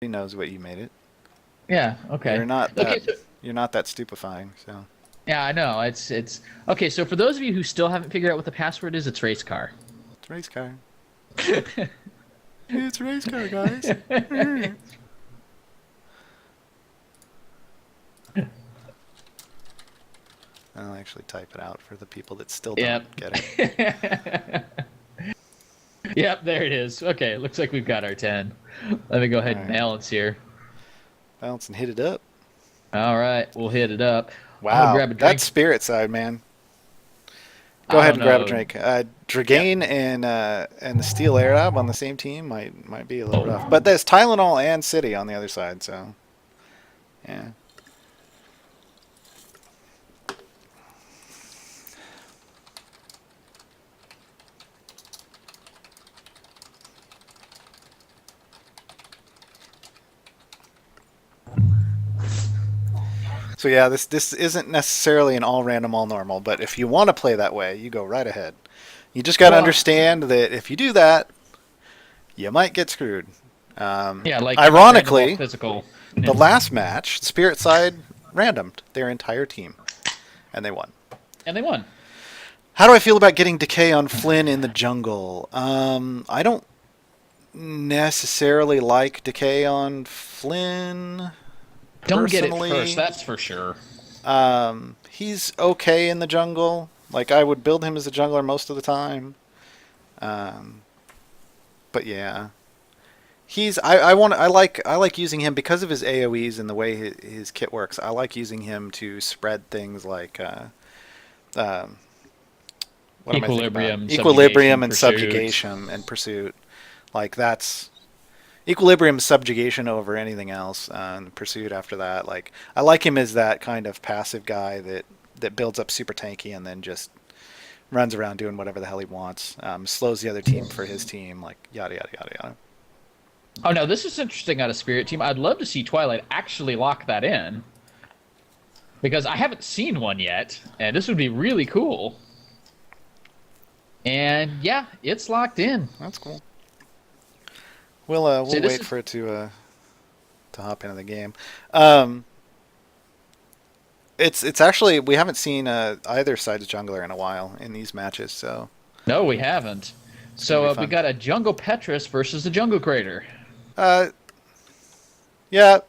He knows what you made it. Yeah. Okay. You're not Okay. that. So, You're not that stupefying. So yeah, I know. It's okay. So for those of you who still haven't figured out what the password is, it's race car. it's race car. It's race car, guys. I'll actually type it out for the people that still don't Yep. get it. Yep. There it is. Okay. Looks like we've got our 10. Let me go All ahead and right, balance here. bounce and hit it up. All right. We'll hit it up. I'll Wow, grab a that's drink. spirit side, man. Go I ahead don't and grab a know. drink. Yep. Dragain and the Steel Arab on the same team might be a little rough, Oh. but there's Tylenol and City on the other side, so yeah. So yeah, this isn't necessarily an all random, all normal, but if you want to play that way, you go right ahead. You just got to Well, understand that if you do that, you might get screwed. yeah. Like you might random all Ironically, physical. the Yeah. last match, Spirit side randomed their entire team, and they won. And they won. How do I feel about getting Decay on Flynn in the jungle? I don't necessarily like Decay on Flynn Don't get it first. personally. That's for sure. He's okay in the jungle. Like I would build him as a jungler most of the time. Um, but yeah, I like using him because of his AOE's and the way his kit works. I like using him to spread things like um, what am I thinking about? Equilibrium, Equilibrium subjugation, and pursuit. subjugation and pursuit. Like that's equilibrium subjugation over anything else. And pursuit after that. Like I like him as that kind of passive guy that builds up super tanky and then just runs around doing whatever the hell he wants. Slows the other team for his team. Like yada yada yada yada. Oh no, this is interesting out of Spirit Team. I'd love to see Twilight actually lock that in because I haven't seen one yet, and this would be really cool. And yeah, it's locked in. That's cool. We'll See, this wait is for it to hop into the game. Um, it's actually we haven't seen either side's jungler in a while in these matches, so no, we haven't. it's gonna So be we fun. got a Jungle Petrus versus the Jungle Crater. Uh, yeah,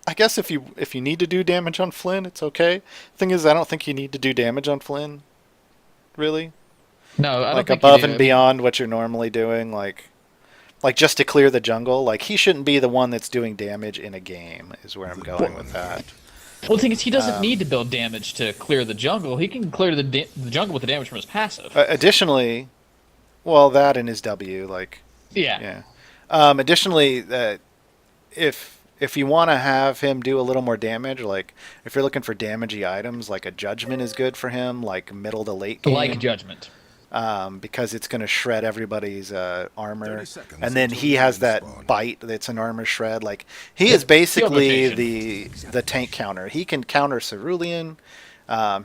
I guess if you need to do damage on Flynn, it's okay. Thing is, I don't think you need to do damage on Flynn, really. No, I don't Like think you above do. and I mean, beyond what you're normally doing, like just to clear the jungle. Like he shouldn't be the one that's doing damage in a game. Is where I'm going with that. well, the thing is, he doesn't Um, need to build damage to clear the jungle. He can clear the jungle with the damage from his passive. additionally, well, that and his W, like Yeah. yeah. Additionally, if you want to have him do a little more damage, like if you're looking for damagey items, like a judgment is good for him, like middle to late Like game, Judgment. because it's going to shred everybody's 30 armor, seconds and then until he the has ring that spawn. bite that's an armor shred. Like he is Yep. Field basically rotation. the tank counter. He can counter Cerulean.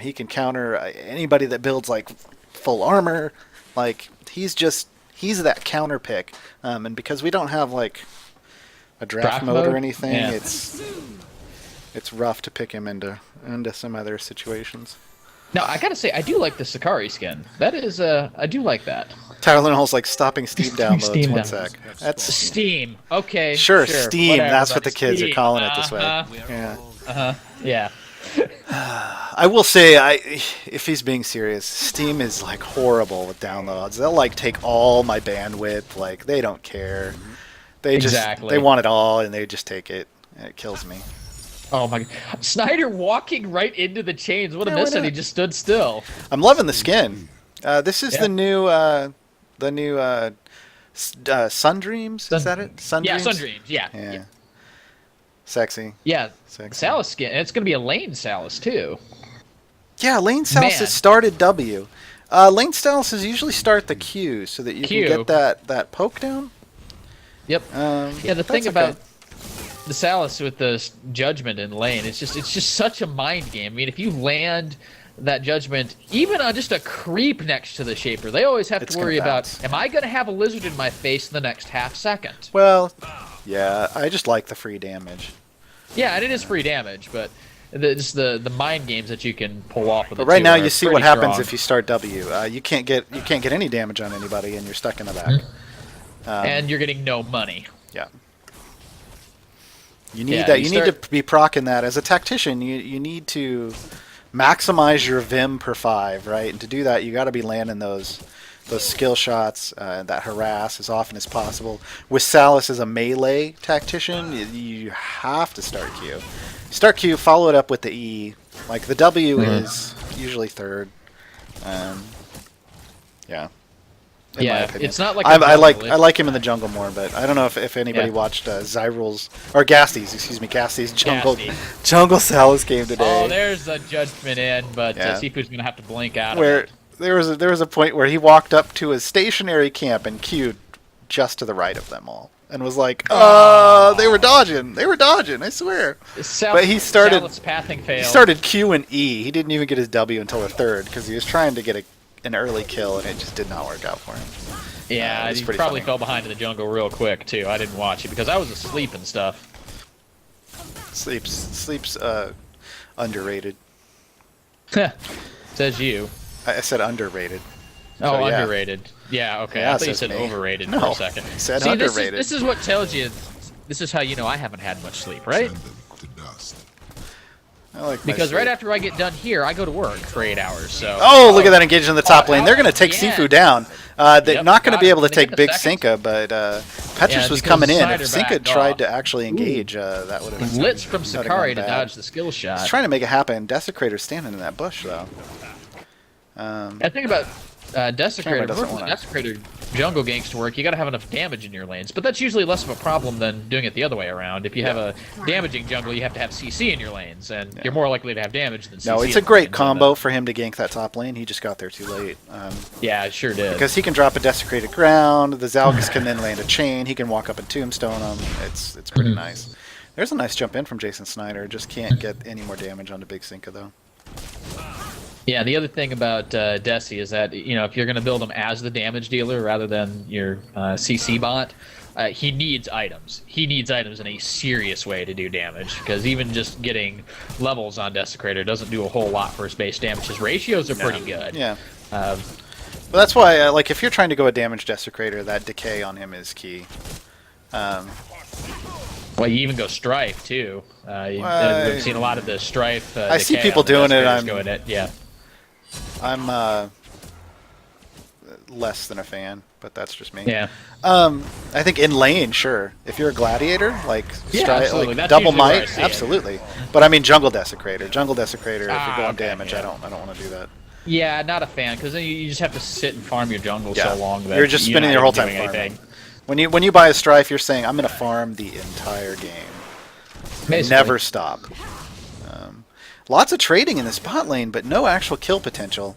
He can counter anybody that builds like full armor. Like he's that counter pick. And because we don't have like a draft Draft mode or mode? anything, Yeah. it's rough to pick him into some other situations. Now, I gotta say, I do like the Sakari skin. That is, I do like that. Tylenol's like stopping Steam downloads. Steam One downloads. sec. That's Steam. Okay. sure Steam. Whatever, That's what buddy. the kids are Steam. calling it this way. Uh-huh. Yeah. Uh-huh. Yeah. I will say, if he's being serious, Steam is like horrible with downloads. They'll like take all my bandwidth. Like they don't care. They Exactly. want it all, and they just take it, and it kills me. Oh my God. Snyder walking right into the chains. What a Yeah, why miss, and he not? just stood still. I'm loving the skin. This is Yeah. the new Sun Dreams. Is that it? Sun Yeah, Dreams. Sun Dreams. Yeah. Yeah. Yeah. Sexy. Yeah. Sexy. Salas skin. And it's gonna be a lane Salas too. Yeah, Lane Styles Man. has started W. Lane Styles has usually start the Q so that you Q. can get that poke down. Yep. Yeah. The thing that's about okay. the Salas with the judgment in lane, it's just such a mind game. I mean, if you land that judgment, even on just a creep next to the shaper, they always have It's to gonna worry about, bounce. am I going to have a lizard in my face in the next half second? Well, Yeah, I just like the free damage. Yeah, and it is free damage, but just the mind games that you can pull off with But it right too now are you see pretty what happens strong. if you start W. You can't get any damage on anybody, and you're stuck in the back. And you're getting no money. Yeah. You need Yeah, that. you You need start- to be proccing that as a tactician. You need to maximize your Vim per 5, right? And to do that, you got to be landing those skill shots, that harass as often as possible. With Salus as a melee tactician, you have to start Q. Start Q, follow it up with the E. Like the W is usually third. Yeah. In my Yeah, opinion. it's not like I a jungle, like it's- like him in the jungle more, but I don't know if anybody Yeah. watched Zyrul's or Gasty's jungle Gasty. jungle Salus game today. Oh, there's a judgment in, but Yeah. Sifu's gonna have to blink out where of it. there was a point where he walked up to a stationary camp and queued just to the right of them all and was like, they were dodging, I swear. But he started Salus pathing failed. he started Q and E. He didn't even get his W until the third because he was trying to get an early kill and it just did not work out for him. Yeah, it's he pretty probably funny. fell behind in the jungle real quick too. I didn't watch it because I was asleep and stuff. Sleep's underrated. Says you. I said underrated. Oh, So, yeah. underrated. Yeah, okay. Yeah, I thought you says said me. overrated for No, a second. I said See, underrated. This is what tells you. This is how you know I haven't had much sleep, right? Send them to dust. I like my Because right sleep. after I get done here, I go to work for 8 hours. So. Oh, look at that engagement in the top Oh, lane. They're going to take yeah. Sifu down. They're Yep, not going to got be it. able to They get take the Big second. Sinka, but Petrus was because coming in. If Snyder Sinka backed tried off. to actually engage, that would have been Blitz from that would've gone Sakari to bad. dodge the skill shot. He's trying to make it happen. Desecrator's standing in that bush, though. I think about Desecrator. doesn't For the wanna- Desecrator jungle ganks to work, you got to have enough damage in your lanes. But that's usually less of a problem than doing it the other way around. If you have a damaging jungle, you have to have CC in your lanes, and you're more likely to have damage than CC. No, it's in a great lanes, combo for him to gank that top lane. He just got there too late. Yeah, it sure did. Because he can drop a Desecrated Ground, the Zalgus can then land a chain, he can walk up and tombstone him. It's pretty nice. There's a nice jump in from Jason Snyder. Just can't get any more damage onto Big Sinka, though. Yeah, the other thing about Desi is that if you're going to build him as the damage dealer rather than your CC bot, he needs items. He needs items in a serious way to do damage because even just getting levels on Desecrator doesn't do a whole lot for his base damage. His ratios are pretty good. Yeah. But that's why, like, if you're trying to go a damage Desecrator, that decay on him is key. Well, you even go Strife too. We've seen a lot of the Strife. I see decay people on the doing it, Desecrators going it. Yeah. I'm less than a fan, but that's just me. Yeah. I think in lane, sure. If you're a gladiator, like, Yeah, absolutely. like That's double usually where I might, see it. absolutely. But I mean jungle desecrator. Jungle desecrator. If you're going okay, damage, yeah. I don't want to do that. Yeah, not a fan because then you just have to sit and farm your jungle Yeah. so long that You're just you're spending not your whole even time doing farming. anything. When you buy a strife, you're saying I'm going to farm the entire game. Basically. Never stop. Lots of trading in the spot lane, but no actual kill potential.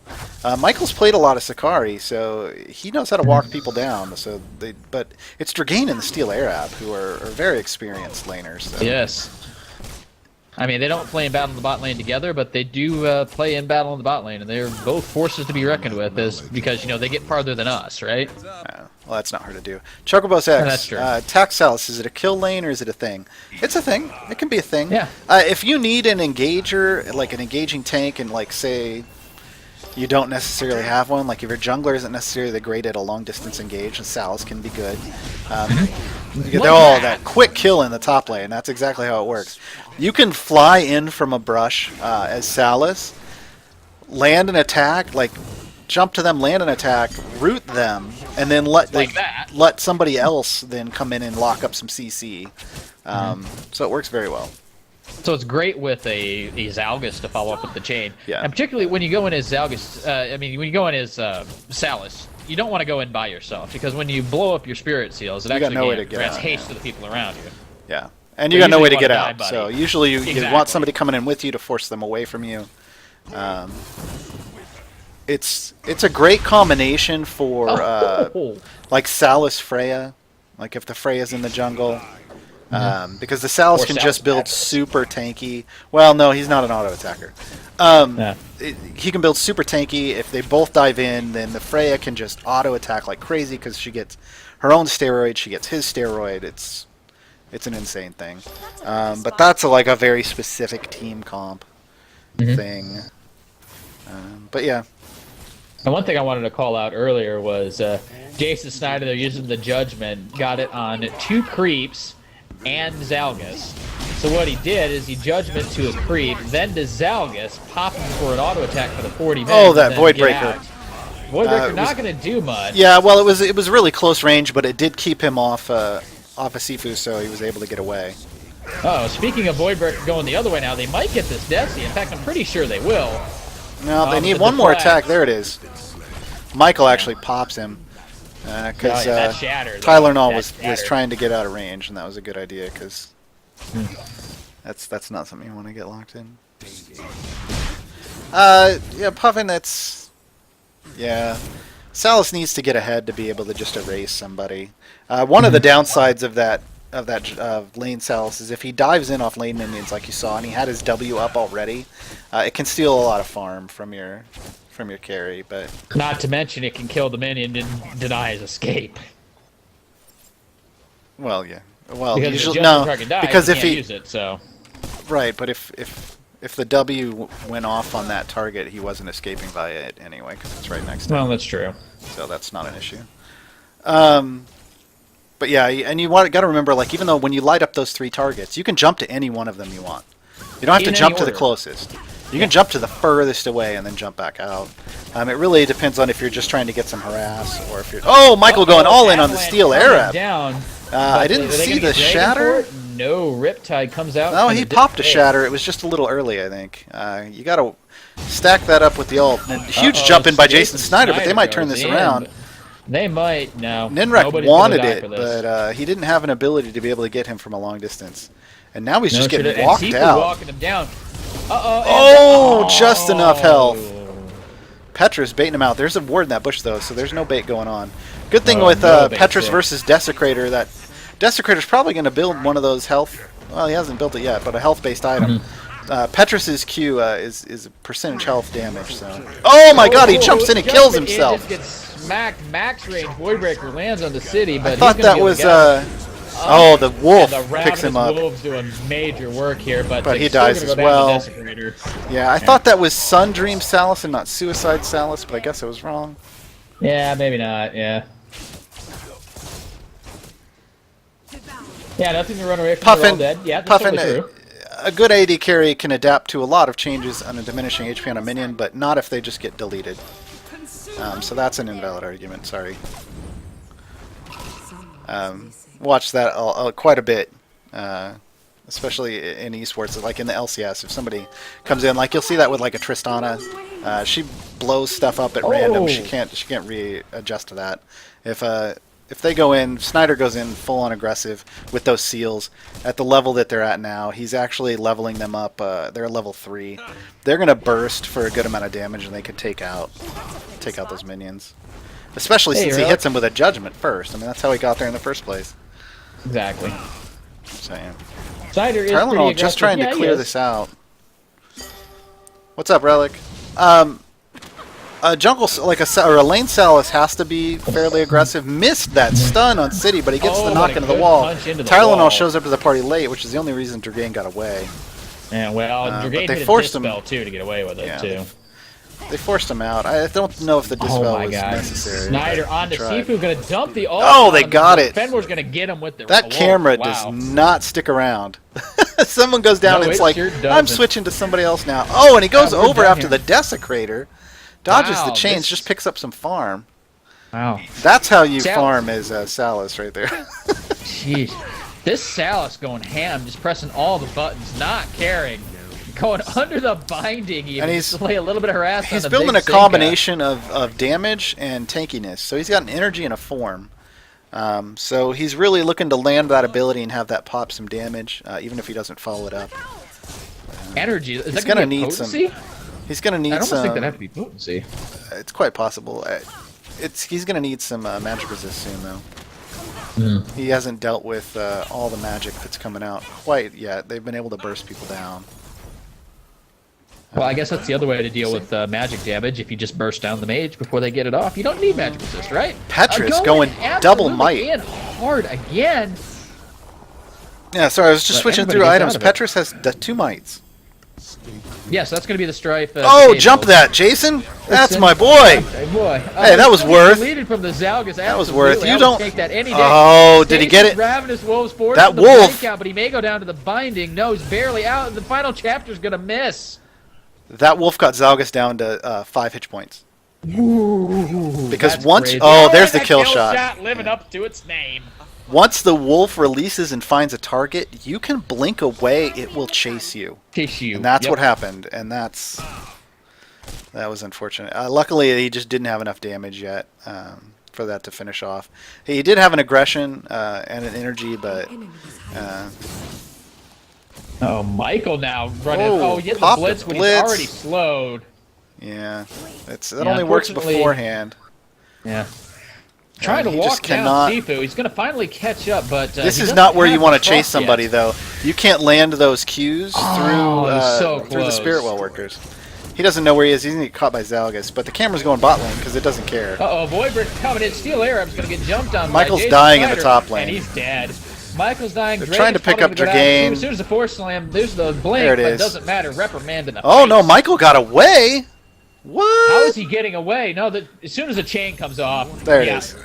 Michael's played a lot of Sakari, so he knows how to walk people down. But it's Dragain and the TheSteelArab who are very experienced laners. So. Yes. I mean, they don't play in battle in the bot lane together, but they do play in battle in the bot lane, and they're both forces to be reckoned with, because they get farther than us, right? Well, that's not hard to do. Chocobos X. That's true. Taxalis, is it a kill lane or is it a thing? It's a thing. It can be a thing. Yeah. If you need an engager, like an engaging tank, and like say you don't necessarily have one, like if your jungler isn't necessarily great at a long distance engage, and Salus can be good. They're all that quick kill in the top lane. That's exactly how it works. You can fly in from a brush as Salus, land an attack, like jump to them, land an attack, root them, and then let somebody else then come in and lock up some CC. So it works very well. So it's great with a Zalgus to follow up with the chain. Yeah. And particularly when you go in as Zalgus, when you go in as Salus, you don't want to go in by yourself, because when you blow up your spirit seals, it You got actually no way to get grants out, haste yeah. to the people around you. Yeah. And you got no way to usually get wanna out. die, So buddy. usually you want Exactly. somebody coming in with you to force them away from you. It's a great combination for like Salus Freya, like if the Freya's in the jungle. Because the Salus Or can Salus just build Patrick. super tanky. Well, no, he's not an auto attacker. He can build super tanky. If they both dive in, then the Freya can just auto attack like crazy because she gets her own steroid, she gets his steroid. It's It's an insane thing. But that's like a very specific team comp thing. But yeah. And one thing I wanted to call out earlier was Jason Snyder, they're using the Judgment, got it on 2 creeps and Zalgus. So what he did is he Judgment to a creep, then to Zalgus, pop him for an auto attack for the 40 minutes. Oh, that Void Breaker. Void Breaker not going to do much. Yeah, well, it was really close range, but it did keep him off of Sifu, so he was able to get away. Oh, speaking of Void Breaker going the other way now, they might get this Desi. In fact, I'm pretty sure they will. No, they need one more attack. There it is. Michael actually pops him because TylerNol was trying to get out of range, and that was a good idea because that's not something you want to get locked in. Yeah, Puffin. Yeah. Salus needs to get ahead to be able to just erase somebody. One of the downsides of that lane Salus is if he dives in off lane minions like you saw, and he had his W up already, it can steal a lot of farm from your carry. But not to mention it can kill the minion and deny his escape. Well, yeah. Well, because usually no, because if he use it, so right. But if the W went off on that target, he wasn't escaping via it anyway because it's right next to him. Well, that's true. So that's not an issue. But yeah, and you got to remember, like, even though when you light up those 3 targets, you can jump to any one of them you want. You don't have to jump to the closest. You can jump to the furthest away and then jump back out. It really depends on if you're just trying to get some harass or if you're... Oh, Michael going all in on the TheSteelArab. I didn't see the shatter. No, Riptide comes out. No, he popped a shatter. It was just a little early, I think. You got to stack that up with the ult. Huge jump in by Jason Snyder, but they might turn this around. They might. No. Nynrek wanted it, but he didn't have an ability to be able to get him from a long distance. And now he's just getting walked out. Walking him down. Oh, just enough health. Petra's baiting him out. There's a ward in that bush, though, so there's no bait going on. Good thing with Petra's versus Desecrator, that Desecrator's probably going to build one of those health... Well, he hasn't built it yet, but a health-based item. Petrus's Q is a percentage health damage, so... Oh my god, he jumps in and kills himself! He just gets smacked max range. Voidbreaker lands on the city, but I thought that was... oh, the wolf picks him up. The wolf's doing major work here, but he dies as well. Yeah, I thought that was Sundream Salus and not Suicide Salus, but I guess I was wrong. Yeah, maybe not, yeah. Yeah, nothing to run away from. Puffin, dead. Yeah, that's Puffin, totally true. A good AD carry can adapt to a lot of changes on a diminishing HP on a minion, but not if they just get deleted. So that's an invalid argument, sorry. Watch that quite a bit, especially in esports, like in the LCS. If somebody comes in, like you'll see that with like a Tristana, she blows stuff up at random. She can't readjust to that. If they go in, Snyder goes in full on aggressive with those seals at the level that they're at now. He's actually leveling them up. They're level 3. They're gonna burst for a good amount of damage, and they could take out those minions. Especially since he hits them with a judgment first. I mean, that's how he got there in the first place. Exactly. So, yeah. Snyder is TylerNol just trying to clear this out. What's up, Relic? A jungle, like a lane Salus has to be fairly aggressive. Missed that stun on City, but he gets the knock into the wall. TylerNol shows up to the party late, which is the only reason Dragain got away. Yeah, well, Dragain hit a dispel too to get away with it too. They forced him out. I don't know if the dispel was necessary. Snyder on to Sifu, gonna dump the ult. Oh, they got it. Fenwar's gonna get him with the. That camera does not stick around. Someone goes down and it's like, I'm switching to somebody else now. Oh, and he goes over after the Desecrator. Dodges the chains, just picks up some farm. Wow. That's how you farm as Salus right there. Jeez. This Salus going ham, just pressing all the buttons, not caring. Going under the binding even, and he's to play a little bit of harassment. He's building a combination of damage and tankiness. So he's got an energy and a form. So he's really looking to land that ability and have that pop some damage, even if he doesn't follow it up. Energy? Is he's that going to need some... He's going to need some... I don't think that'd have to be potency. It's quite possible. He's going to need some magic resist soon, though. He hasn't dealt with all the magic that's coming out quite yet. They've been able to burst people down. Well, I guess that's the other way to deal with magic damage. If you just burst down the mage before they get it off, you don't need magic resist, right? Petra's going double might. In hard again. Yeah, sorry, I was just But switching everybody through gets items. out of it. Petrus has the 2 mites. Yes, that's going to be the strife. Oh, potato. jump that, Jason! That's Listen, my boy! Hey, boy. Hey, that was worth. Deleted from the Zalgas. That was Absolutely. worth. I You would don't. take that any day. Oh, did he get Jason's it? Ravenous Wolves forced That from the wolf. breakout, but he may go down to the binding. No, he's barely out. The final chapter's going to miss. That wolf got Zalgus down to 5 hit points. Because That's once, crazy. oh, there's and the a kill shot. living up to its name. Once the wolf releases and finds a target, you can blink away. It will chase you. Chase you. And that's Yep. what happened. And that was unfortunate. Luckily, he just didn't have enough damage yet for that to finish off. He did have an aggression and an energy, but Oh, Michael now running. Oh, Oh, he hit the pop the blitz when he's blitz. already slowed. yeah, that Yeah, only works unfortunately- beforehand. Yeah. Trying to he walk just down cannot- Sifu. He's going to finally catch up, but This he is doesn't not where you have want the to chase cross yet. somebody, though. You can't land those Qs he's so through the close. Spirit Well workers. He doesn't know where he is. He's going to get caught by Zalgus, but the camera's going bot lane because it doesn't care. Uh-oh, Voidbreaker coming in. SteelArab's going to get jumped on Michael's by Jason dying in the Snyder, top lane. And he's dead. Michael's dying. They're Drake trying to is pick probably up gonna go down. Dragain. As soon as the Force Slam, there's the blink, There it but it is. doesn't matter. Reprimand in the Oh, face. no, Michael got away. What? How is he getting away? No, as soon as the chain comes off. There it yeah. is.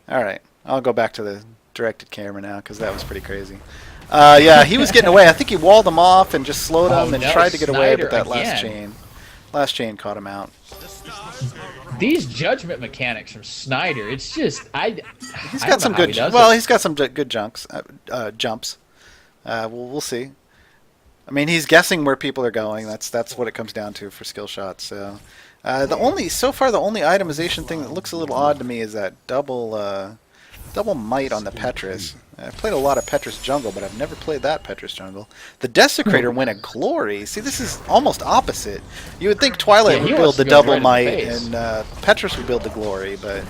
All right. I'll go back to the directed camera now because that was pretty crazy. Yeah, he was getting away. I think he walled him off and just slowed him and no, tried to get away, Snyder but that last again. chain caught him out. These judgment mechanics from Snyder, it's just He's got some good. He's got some good jumps. We'll see. I mean, he's guessing where people are going. That's what it comes down to for skill shots. So, the only itemization thing that looks a little odd to me is that double might on the Petrus. I've played a lot of Petrus jungle, but I've never played that Petrus jungle. The Desecrator win a glory. See, this is almost opposite. You would think Twilight would build the double might and Petrus would build the glory, but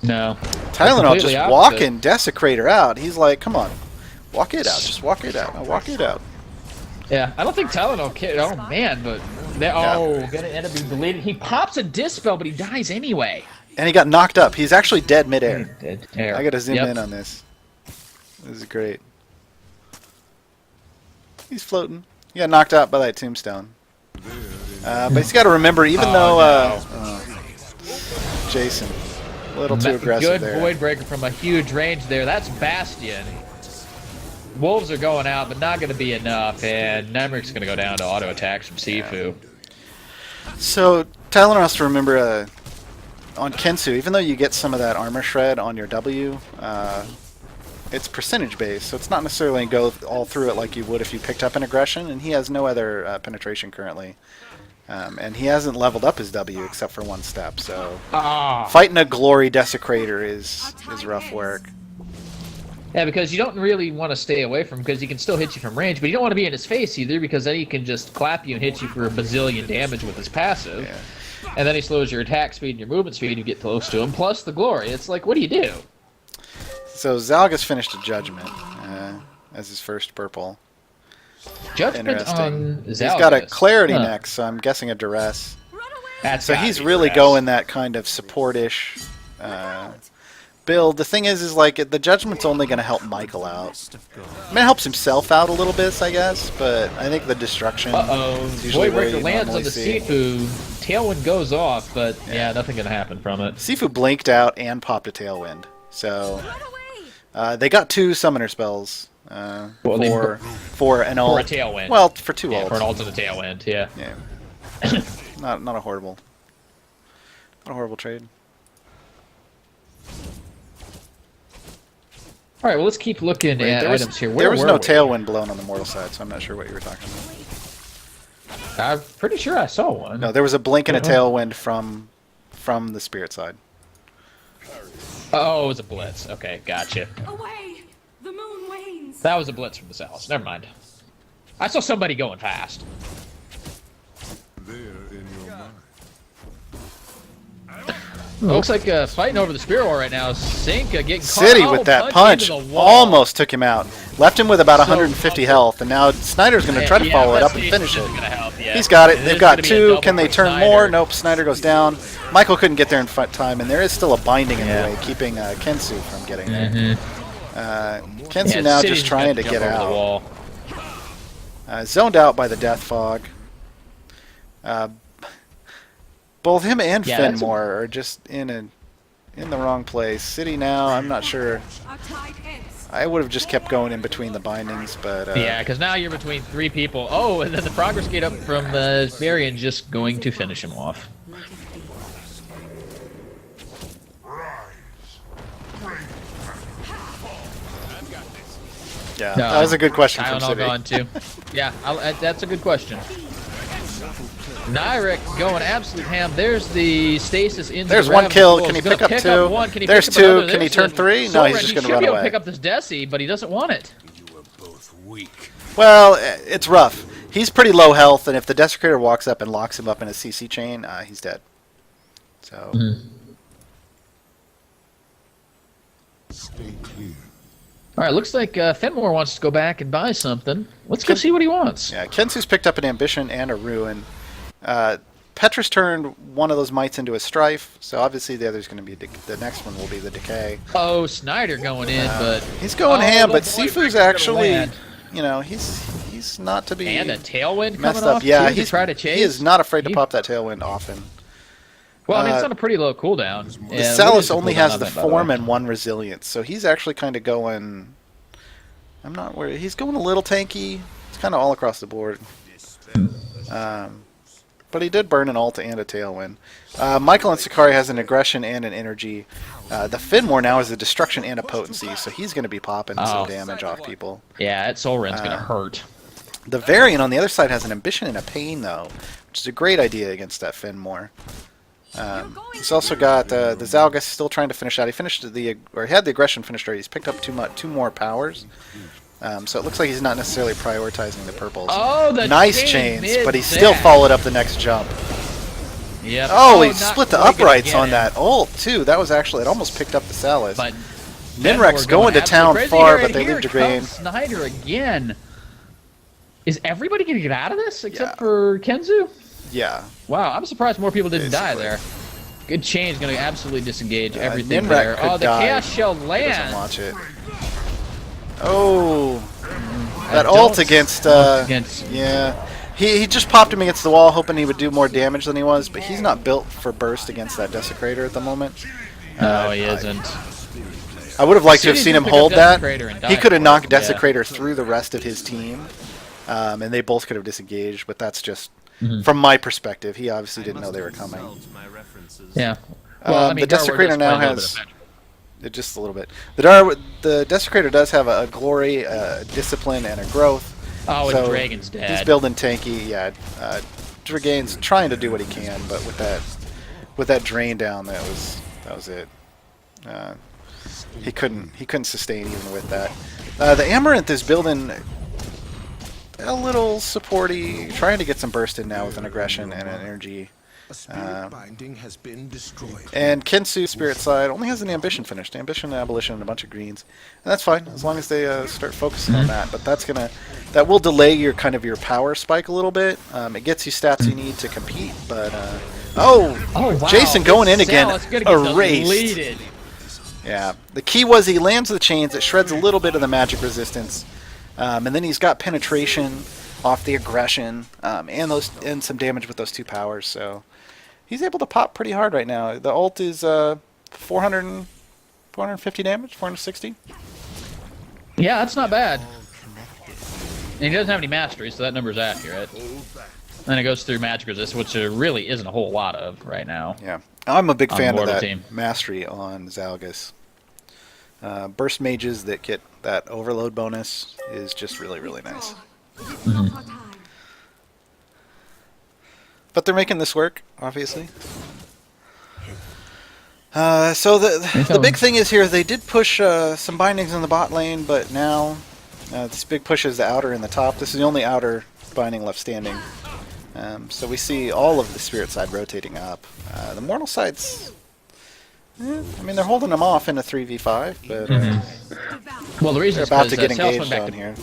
no. TylerNol just opposite. walking Desecrator out. He's like, come on, walk it out. Just walk it out. Now walk it out. Yeah, I don't think TylerNol cared. Oh man, but gonna end up being deleted. He pops a dispel, but he dies anyway. And he got knocked up. He's actually dead midair. Dead air. I gotta zoom Yep. in on this. This is great. He's floating. He got knocked out by that tombstone. But he's got to remember, even though Jason, a little too aggressive Good there. Voidbreaker from a huge range there. That's Bastion. Wolves are going out, but not going to be enough, and Nynrek's going to go down to auto attacks from Sifu. So TylerNol has to remember on Kensu, even though you get some of that armor shred on your W, it's percentage based, so it's not necessarily go all through it like you would if you picked up an aggression, and he has no other penetration currently. And he hasn't leveled up his W except for one step, so fighting a Glory Desecrator is rough work. Yeah, because you don't really want to stay away from him because he can still hit you from range, but you don't want to be in his face either because then he can just clap you and hit you for a bazillion damage with his passive. Yeah. And then he slows your attack speed and your movement speed and you get close to him, plus the glory. It's like, what do you do? So Zalgus finished a Judgment as his first purple. Judgment Interesting. on Zalgus. He's got a Clarity Huh. next, so I'm guessing a Duress. That's So gotta he's be really Duress. going that kind of support-ish build. The thing is like the Judgment's only going to help Michael out. I mean, it helps himself out a little bit, I guess, but I think the Destruction is usually where you Voidbreaker lands on normally the see. Sifu. Tailwind goes off, but yeah, nothing going to happen from it. Sifu blinked out and popped a Tailwind. So they got 2 Summoner spells Well, for an ult. For a Tailwind. Well, for 2 Yeah, ults. for an ult and a Tailwind, yeah. Yeah. not a horrible trade. All right, well, let's keep looking Wait, at there was, items here. there was were no we? Tailwind blown on the mortal side, so I'm not sure what you were talking about. I'm pretty sure I saw one. No, there was a blink and a Tailwind from the Spirit side. Oh, it was a blitz. Okay, gotcha. Away! The moon wanes! That was a blitz from the south. Never mind. I saw somebody going fast. Looks like fighting over the Spirit War right now. Sink getting caught. Ciddy with that punch into the wall. almost took him out. Left him with about 150 health, and now Snyder's going to try to follow it up and finish it. He's got it. They've got 2. Can they turn more? Nope. Snyder goes down. Michael couldn't get there in time, and there is still a binding in the way, keeping Kensu from getting there. Kensu Yeah, now Ciddy's just trying to got get jump over the out. wall. Zoned out by the Death Fog. Both him and Yeah, that's Fenmore are just in the wrong place. Ciddy now, I'm not sure. Our tide ebbs. I would have just kept going in between the bindings, but Yeah, because now you're between 3 people. Oh, and then the progress gate up from Varian just going to finish him off. yeah, that was a good question from Tylenol Ciddy. gone too. Yeah, that's a good question. Nynrek going absolute ham. There's the stasis into There's the one Ravenous kill. Wolves. Can he Gonna pick up pick two? One. Can he There's pick up another? two. Can he There's turn the three? No, Soren. he's just He going to should run be able away. to pick up this Desi, but he doesn't want it. You were both weak. Well, it's rough. He's pretty low health, and if the Desecrator walks up and locks him up in a CC chain, he's dead. So, Stay clear. All right, looks like Fenmore wants to go back and buy something. Let's go see what he wants. yeah, Kensu's picked up an Ambition and a Ruin. Petrus turned one of those mites into a Strife, so obviously the other's going to be the next one will be the Decay. Oh, Snyder going in, but He's going Oh, ham, the but Void Sifu's Breaker's gonna actually, land. you know, he's not to be and a Tailwind messed coming up. off Yeah, too, to try to chase. he is not afraid to He- pop that Tailwind often. Well, I mean, it's on a pretty low cooldown. The Salus only has the form and 1 resilience, so he's actually kind of going. I'm not worried. He's going a little tanky. It's kind of all across the board. But he did burn an ult and a Tailwind. Michael and Sakari has an aggression and an energy. The Fenmore now has a destruction and a potency, so he's going to be popping some damage off people. Yeah, that Soul Rend's gonna hurt. The Varian on the other side has an ambition and a pain, though, which is a great idea against that Fenmore. He's also got the Zalgus still trying to finish out. He finished he had the aggression finished already. He's picked up two more powers. So it looks like he's not necessarily prioritizing the purples. Oh, the nice chain chains, but he mid still that. followed up the next jump. Yep. Oh, he not split the quite gonna uprights get on him. that ult too. That was actually it. Almost picked up the Salus. But Nynrek's Fenmore going to absolutely town crazy far, here, but they and leave to here gain. comes Snyder again. Is everybody gonna get out of this except Yeah. for Kenzu? Yeah. Wow, I'm surprised more people didn't die Basically. there. Good change, gonna absolutely disengage everything Nynrek there. could Oh, the die. Chaos Shell He doesn't lands. watch it. Oh, that don't- ult against. against- Yeah. He just popped him against the wall, hoping he would do more damage than he was, but he's not built for burst against that Desecrator at the moment. No, he isn't. I would have liked to have City's seen him gonna pick up hold that. Desecrator and die He could have for knocked it, yeah. Desecrator through the rest of his team, and they both could have disengaged, but that's just, Mm-hmm. from my perspective, he obviously didn't know they were coming. Yeah. Well, I mean, The Desecrator Darwin does now play a little has... bit of magic. Just a little bit. The Desecrator does have a glory, a discipline, and a growth. Oh, and so Dragon's dead. He's building tanky. Yeah, Dragon's trying to do what he can, but with that drain down, that was it. He couldn't sustain even with that. The Amaranth is building a little supporty, trying to get some burst in now with an aggression and an energy. A spirit binding has been destroyed. And Kensu Spirit side only has an ambition finished. Ambition, abolition, and a bunch of greens. And that's fine as long as they start focusing on that. But that will delay your power spike a little bit. It gets you stats you need to compete, but Oh, wow. Jason going in This again, Sal's gonna get erased. deleted. Yeah. The key was he lands the chains, it shreds a little bit of the magic resistance. And then he's got penetration off the aggression, and some damage with those 2 powers, so he's able to pop pretty hard right now. The ult is 450 damage, 460. Yeah, that's not bad. And he doesn't have any mastery, so that number's accurate. Then it goes through magic resist, which there really isn't a whole lot of right now. Yeah, I'm a big On fan of Mortal that Team. mastery on Zalgus. Burst mages that get that overload bonus is just really, really nice. It's not our time. But they're making this work, obviously. So the big thing is here, they did push some bindings in the bot lane, but now this big push is the outer and the top. This is the only outer binding left standing. So we see all of the spirit side rotating up. The mortal side's... I mean, they're holding them off in a 3v5, but Well, the reason they're is about to because get Sal's engaged went back on to here.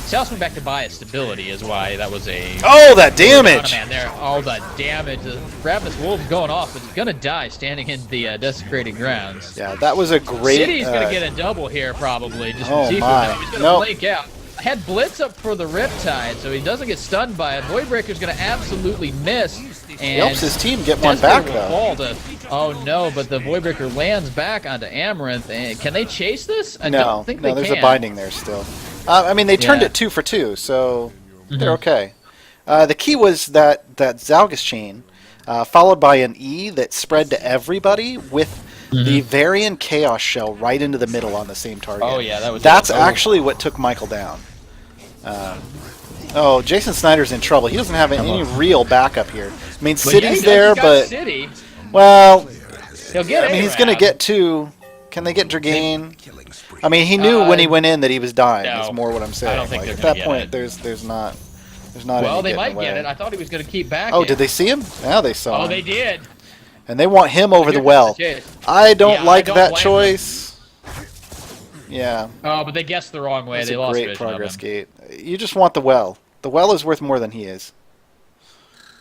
Salas went back to buy its stability is why that was a... Oh, that Oh, damage! man, there. Oh, the damage. The Ravenous Wolf's going off, but he's going to die standing in the desecrated grounds. Yeah, that was a great... Ciddy's going to get a double here, probably. Just Oh, from my. He's going to Nope. blink out. Had Blitz up for the Riptide, so he doesn't get stunned by it. Voidbreaker's going to absolutely miss. And He helps his team get one Desper back, will though. fall to, oh, no, but the Voidbreaker lands back onto Amaranth. And can they chase this? I No, don't think no, they there's can. a binding there still. I mean, they turned Yeah. it 2 for 2, so they're okay. The key was that Zalgus chain, followed by an E that spread to everybody with the Varian Chaos Shell right into the middle on the same target. Oh, yeah, that was... That's actually what took Michael down. Oh, Jason Snyder's in trouble. He doesn't have any real backup here. I mean, But yeah, Ciddy's he's there, got but... Ciddy. Well, He'll get I mean, he's going to get 2. Can they get Dragain? Killing spree. I mean, he knew when he went in that he was dying. no. Is more what I'm saying. I don't think Like, they're at that gonna point, get it. there's not Well, any they getting might away. get it. I thought he was going to keep back. Oh, did they see him? Yeah, they saw Oh, him. they did. And they want him over Here the comes well. the chase. I don't Yeah, I like don't that blame choice. Yeah, Oh, but they guessed the wrong way. that's They a lost great vision of progress him. gate. You just want the well. The well is worth more than he is.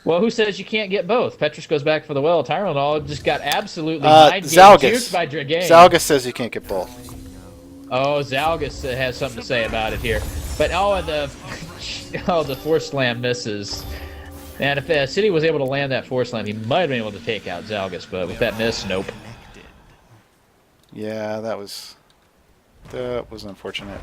Well, who says you can't get both? Petrus goes back for the well. TylerNol just got absolutely Zalgus. juked by Dragain. Zalgus says you can't get both. Oh, Zalgus has something to say about it here. But and the the Force Slam misses. And if Ciddy was able to land that Force Slam, he might have been able to take out Zalgus. But with that miss, nope. Yeah, that was unfortunate.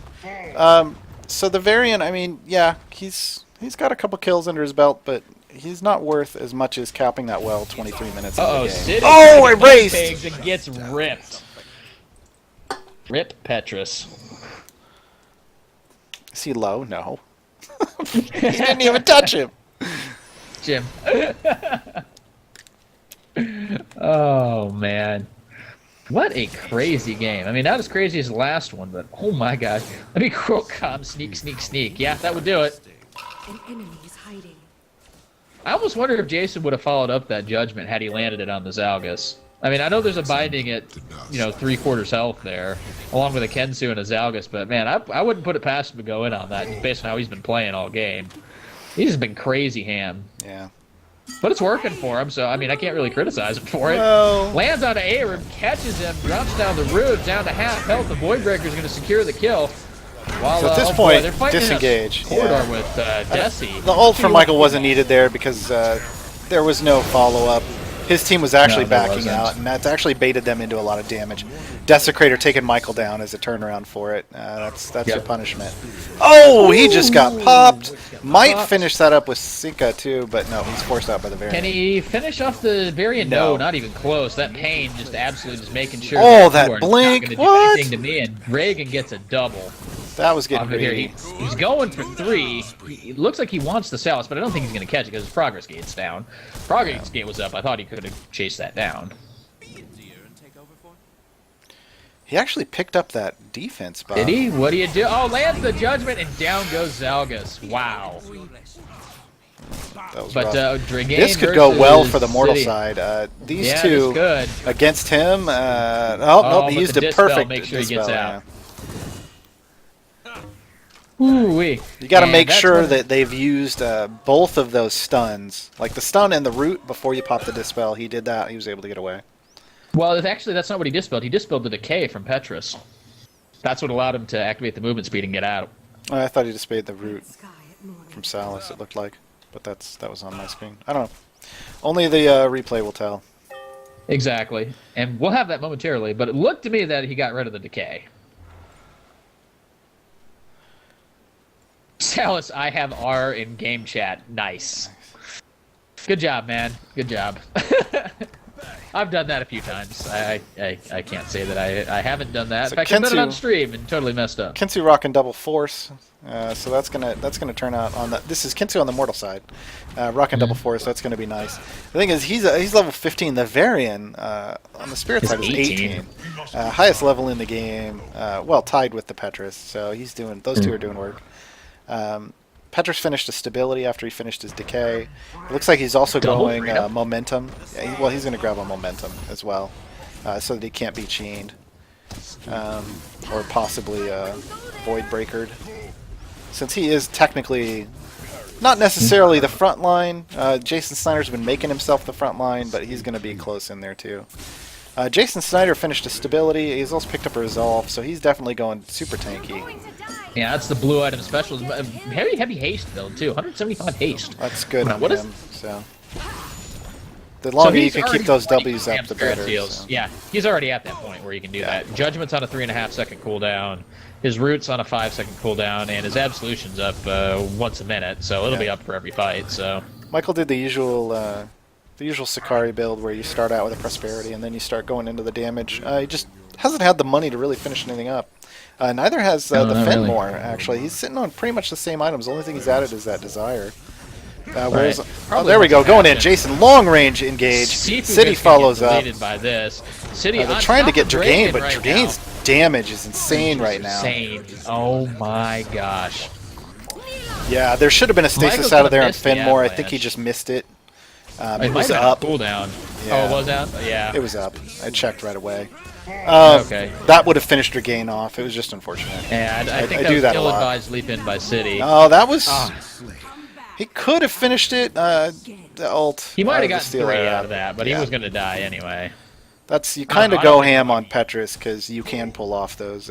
So the Varian, I mean, yeah, he's got a couple kills under his belt, but he's not worth as much as capping that well 23 minutes into Uh-oh, the game. Ciddy Oh, trying to erased! pigs and gets ripped. Rip Petrus. Is he low? No. He didn't even touch him. Jim. Oh, man. What a crazy game. I mean, not as crazy as the last one, but oh my god. Let me quote com, sneak, sneak, sneak. Yeah, that would do it. An enemy is hiding. I almost wonder if Jason would have followed up that judgment had he landed it on the Zalgus. I mean, I know there's a binding at, 3/4 health there, along with a Kensu and a Zalgus, but man, I wouldn't put it past him to go in on that, just based on how he's been playing all game. He's just been crazy ham. Yeah. But it's working for him, so I mean, I can't really criticize him for it. Well, Lands on Aram, catches him, drops down the root, down to half health. The Voidbreaker's going to secure the kill. While, so at this oh boy, point, they're fighting in a disengage. corridor Yeah. with Desi. The ult from Michael wasn't needed there because there was no follow-up. His team was actually No, there backing wasn't. out, and that's actually baited them into a lot of damage. Desecrator taking Michael down as a turnaround for it. That's your Yep. punishment. Oh, he just got popped. Might Popped. finish that up with Sinka too, but no, he's forced out by the Variant. Can he finish off the Variant? No. No, not even close. That pain just absolutely just making sure. Oh, you that are blink, Not gonna what? do anything to me, and Reagan gets a double. That was getting Off of here. greedy. He's going for 3. It looks like he wants the Salus, but I don't think he's going to catch it because his progress gate's down. Progress gate was up. I thought he could have chased that down. He actually picked up that defense, Bob. Did he? What do you do? Oh, lands the judgment, and down goes Zalgus. Wow. That was But rough. Dragain This could go well versus for the mortal Ciddy. side. These Yeah, two this could. against him. Nope, but he used the a dispel perfect makes sure he dispel, gets yeah. out. Ooh-wee. You got to And make that's sure when- that they've used both of those stuns, like the stun and the root before you pop the dispel. He did that. He was able to get away. Well, actually, that's not what he dispelled. He dispelled the decay from Petrus. That's what allowed him to activate the movement speed and get out. I thought he displayed the root Sky at morning. from Salus. It looked like, but that was on my screen. I don't know. Only the replay will tell. Exactly. And we'll have that momentarily, but it looked to me that he got rid of the decay. Salus, I have R in game chat. Nice. Good job, man. Good job. I've done that a few times. I can't say that I haven't done that. So In fact, I've done it on Kensu- stream and totally messed up. Kensu rocking double force, so that's gonna turn out on the. This is Kensu on the mortal side, rocking double force. That's gonna be nice. The thing is, he's level 15. The Varian on the spirit Is side is 18. 18, highest level in the game. Well, tied with the Petrus. So he's doing. Those two are doing work. Petrus finished a stability after he finished his decay. It looks like he's also Double going freedom? momentum. Yeah, well, he's going to grab a momentum as well, so that he can't be chained, or possibly void breakered. since he is technically not necessarily the front line. Jason Snyder's been making himself the front line, but he's going to be close in there too. Jason Snyder finished a stability. He's also picked up a resolve, so he's definitely going super tanky. Yeah, that's the blue item special. Heavy haste build too. 175 haste. That's good on what him. So the longer you he's can keep already those playing W's up, damn the spirit better. seals. So. Yeah, he's already at that point where you can do that. Judgment's on a 3.5 second cooldown. His root's on a 5 second cooldown, and his absolution's up once a minute, so it'll be up for every fight. So Michael did the usual Sakari build where you start out with a prosperity and then you start going into the damage. He just hasn't had the money to really finish anything up. Neither has the Fenmore, actually. He's sitting on pretty much the same items. The only thing he's added is that Desire. Right. Oh, there we go. Going in. Jason, long range engage. Ciddy follows up. By this. Ciddy They're trying to get Dragain, but right Dragain's damage is insane right now. Insane. Oh my gosh. Yeah, there should have been a stasis Michael's out of there gonna on miss the Fenmore. I avalanche. think he just missed it. It was might have up. been a cooldown. Yeah. Oh, it was out? Yeah. It was up. I checked right away. Okay. That would have finished Dragain off. It was just unfortunate. Yeah, I think I that do was that a lot. ill-advised leap in by Ciddy. Oh, that was... Ah. He could have finished it. The ult. He might have the gotten 3 TheSteelArab. out of that, but he was going to die anyway. That's you kind of go ham on Petrus because you can pull off those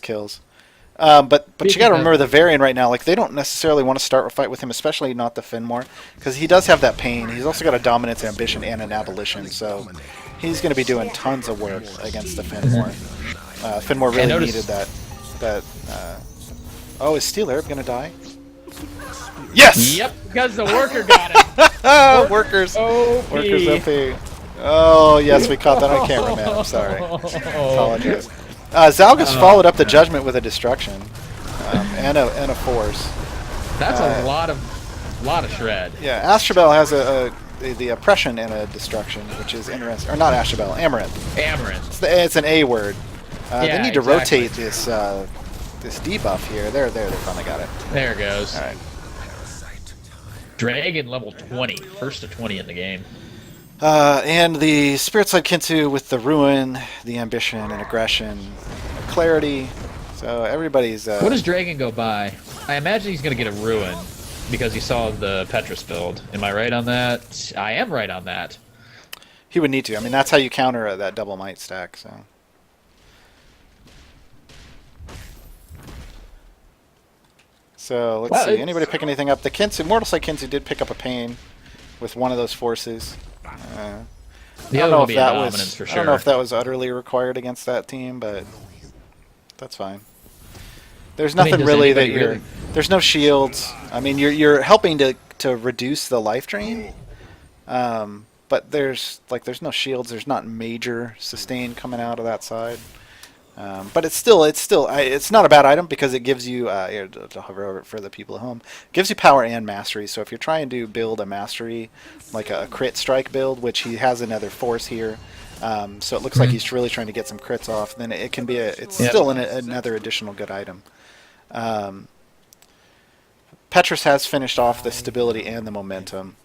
kills. But you got to remember the Varian right now. Like they don't necessarily want to start a fight with him, especially not the Fenmore, because he does have that pain. He's also got a dominance ambition and an abolition, so he's going to be doing tons of work against the Fenmore. Fenmore really needed that. Oh, is SteelArab going to die? Yes. Yep, because the worker got it. Workers. OP. Workers OP. Oh, yes, we caught that on camera, man. I'm sorry. Apologize. Zalgus followed up the judgment with a destruction and a force. That's a lot of shred. Yeah, Astrobel has the oppression and a destruction, which is interesting. Or not Astrobel, Amaranth. Amaranth. It's an A word. They need to exactly. rotate this debuff here. There, they finally got it. There it goes. All right. Dragon level 20. First to 20 in the game. And the Spirit Side Kinsu with the Ruin, the Ambition and Aggression, Clarity. So everybody's... What does Dragon go by? I imagine he's going to get a Ruin because he saw the Petrus build. Am I right on that? I am right on that. He would need to. I mean, that's how you counter that double might stack. So let's see. Anybody pick anything up? The Kinsu, Mortal Side Kinsu did pick up a pain with one of those forces. I don't know if that was. For sure. I don't know if that was utterly required against that team, but that's fine. There's nothing really that you're. There's no shields. I mean, you're helping to reduce the life drain. But there's no shields. There's not major sustain coming out of that side. But it's not a bad item because it gives you here, to hover over it for the people at home. It gives you power and mastery. So if you're trying to build a mastery, like a crit strike build, which he has another force here, so it looks like he's really trying to get some crits off. Then it can be still another additional good item. Petrus has finished off the stability and the momentum.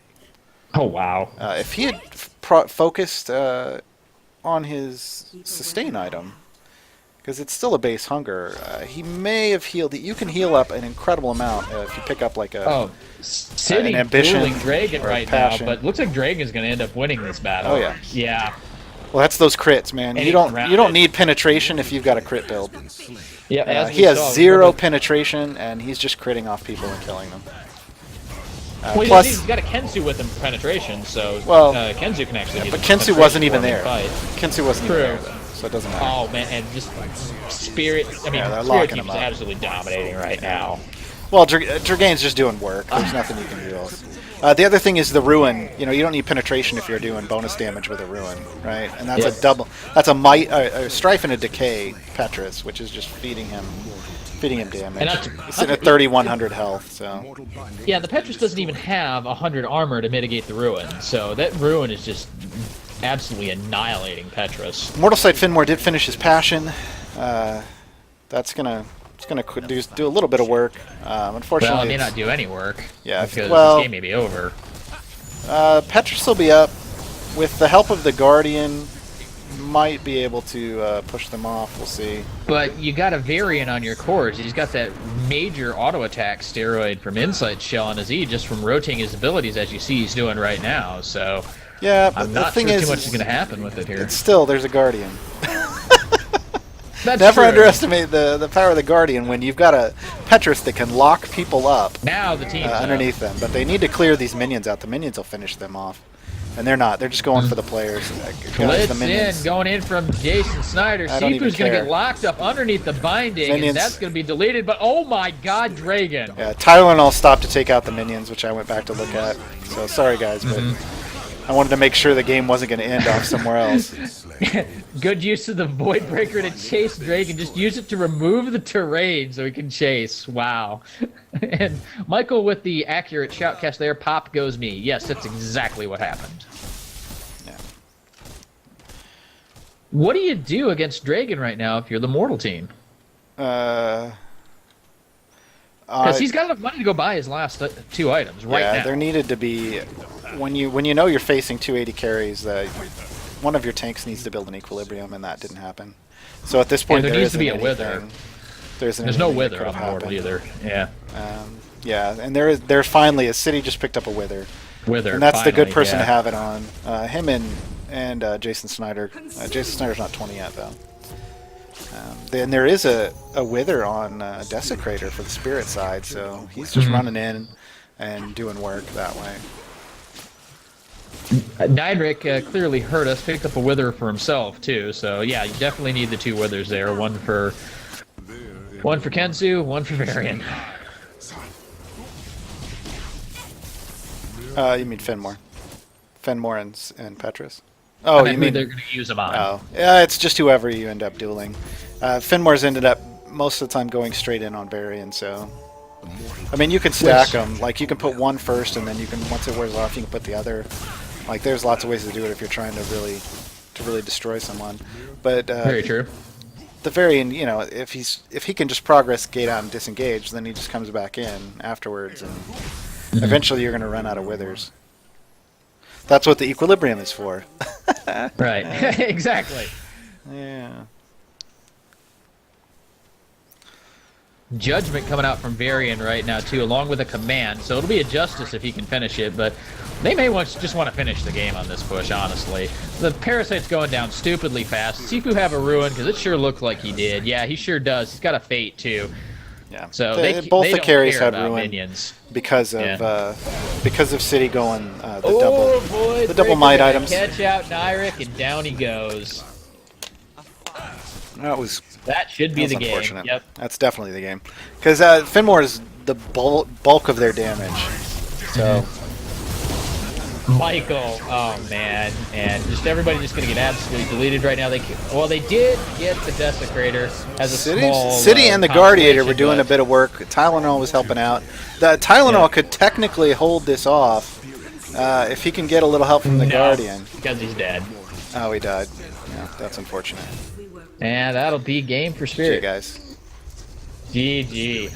Oh wow! If he had focused on his sustain item. Because it's still a base hunger. He may have healed. You can heal up an incredible amount if you pick up like an ambition, dueling Dragon right passion. now, but looks like Dragon's going to end up winning this battle. Oh yeah. Yeah. Well, that's those crits, man. And You don't need penetration if you've got a crit build. Yeah. He has 0 penetration, and he's just critting off people and killing them. Plus, he's got a Kensu with him for penetration, so Kensu can actually. But Kensu wasn't even there. Fight. Kensu wasn't even there, though, so it doesn't matter. Oh man, and just Spirit. I mean, they're Spirit locking Team's him up. absolutely dominating right now. Well, Dragain's just doing work. There's nothing you can do else. The other thing is the Ruin. You don't need penetration if you're doing bonus damage with a Ruin, right? And that's a double. That's a might, a strife and a decay Petrus, which is just feeding him damage. He's at 3,100 health, so. Yeah, the Petrus doesn't even have 100 armor to mitigate the Ruin, so that Ruin is just absolutely annihilating Petrus. Mortal Side Fenmore did finish his passion. It's gonna do a little bit of work. Unfortunately, Well, it may not do any work. Yeah, because well, this game may be over. Petrus will be up with the help of the Guardian. might be able to push them off. We'll see. But you got a variant on your cores. He's got that major auto attack steroid from Insight Shell on his E just from rotating his abilities, as you see he's doing right now. So Yeah, but I'm the not thing sure is, too much is going to happen with it here. it's still there's a Guardian. That's Never true. underestimate the power of the Guardian when you've got a Petrus that can lock people up Now the team's underneath them. But they need to clear these minions out. The minions will finish them off. And they're not. They're just going for the players. Guys, Blitz the minions. in, going in from Jason Snyder. I don't even Sifu's going to care. get locked up underneath the binding, Minions. and that's going to be deleted. But oh my God, Dragon! Yeah, TylerNol stopped to take out the minions, which I went back to look at. So sorry, guys, but I wanted to make sure the game wasn't going to end off somewhere else. Good use of the Void Breaker to chase Dragon. Just use it to remove the terrain so he can chase. Wow. And Michael with the accurate shoutcast there. Pop goes me. Yes, that's exactly what happened. Yeah. What do you do against Dragon right now if you're the Mortal team? Because he's got enough money to go buy his last two items right yeah, now. there needed to be when you know you're facing 280 carries, one of your tanks needs to build an equilibrium, and that didn't happen. So at this point, there needs to be a isn't wither. anything- There's no wither on Mortal either. Yeah. Yeah, and there finally a city just picked up a wither, Wither. and that's the good finally, person to yeah. have it on. Him and Jason Snyder. Jason Snyder's not 20 yet though. Then there is a wither on Desecrator for the spirit side, so he's just running in and doing work that way. Nynrek clearly hurt us, picked up a wither for himself too. So yeah, you definitely need the two withers there. One for Kensu, one for Varian. You mean Fenmore? Fenmore and Petrus? Oh, you mean they're going to use them on? Oh, yeah, it's just whoever you end up dueling. Fenmore's ended up most of the time going straight in on Varian, so I mean you can stack them. Like you can put one first, and then you can once it wears off, you can put the other. Like there's lots of ways to do it if you're trying to really destroy someone. But Very true. the Varian, you know, if he can just progress gate out and disengage, then he just comes back in afterwards, and eventually you're going to run out of withers. That's what the equilibrium is for. Right. Exactly. Yeah. Judgment coming out from Varian right now too, along with a command. So it'll be a justice if he can finish it, but they may just want to finish the game on this push, honestly. The Parasite's going down stupidly fast. Sifu have a ruin, because it sure looked like he did. Yeah, he sure does. He's got a fate too. Yeah. So Both they the don't carries care had about ruin minions. because of City going the Oh double boy, the double Breaker might gonna items. Catch out Nynrek, and down he goes. That was That should be the game. unfortunate. Yep. That's definitely the game because Fenmore is the bulk of their damage. So Michael, oh man, and just everybody just gonna get absolutely deleted right now. They did get the Desecrator as a small City and the Guardiator were doing a but- bit of work. TylerNol was helping out. The TylerNol could technically hold this off if he can get a little help from the No, Guardian. because he's dead. Oh, he died. Yeah, that's unfortunate. And that'll be game for See you Spirit. guys. GG.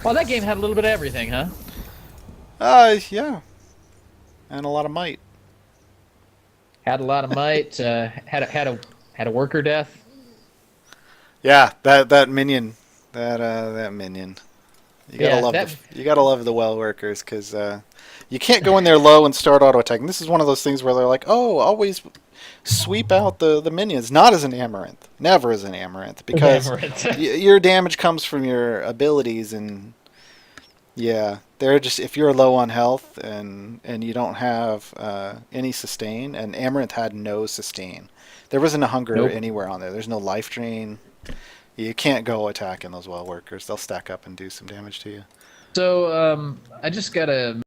Well, that game had a little bit of everything, huh? Yeah. And a lot of might. Had a lot of might. Had a worker death. Yeah, that minion, that minion. You gotta Yeah, love you gotta love the well workers because you can't go in there low and start auto attacking. This is one of those things where they're like, oh, always sweep out the minions. Not as an Amaranth, never as an Amaranth, because your damage comes from your abilities, and yeah, they're just if you're low on health and you don't have any sustain, and Amaranth had no sustain. There wasn't a hunger anywhere on there. There's no life drain. You can't go attacking those well workers. They'll stack up and do some damage to you. So I just gotta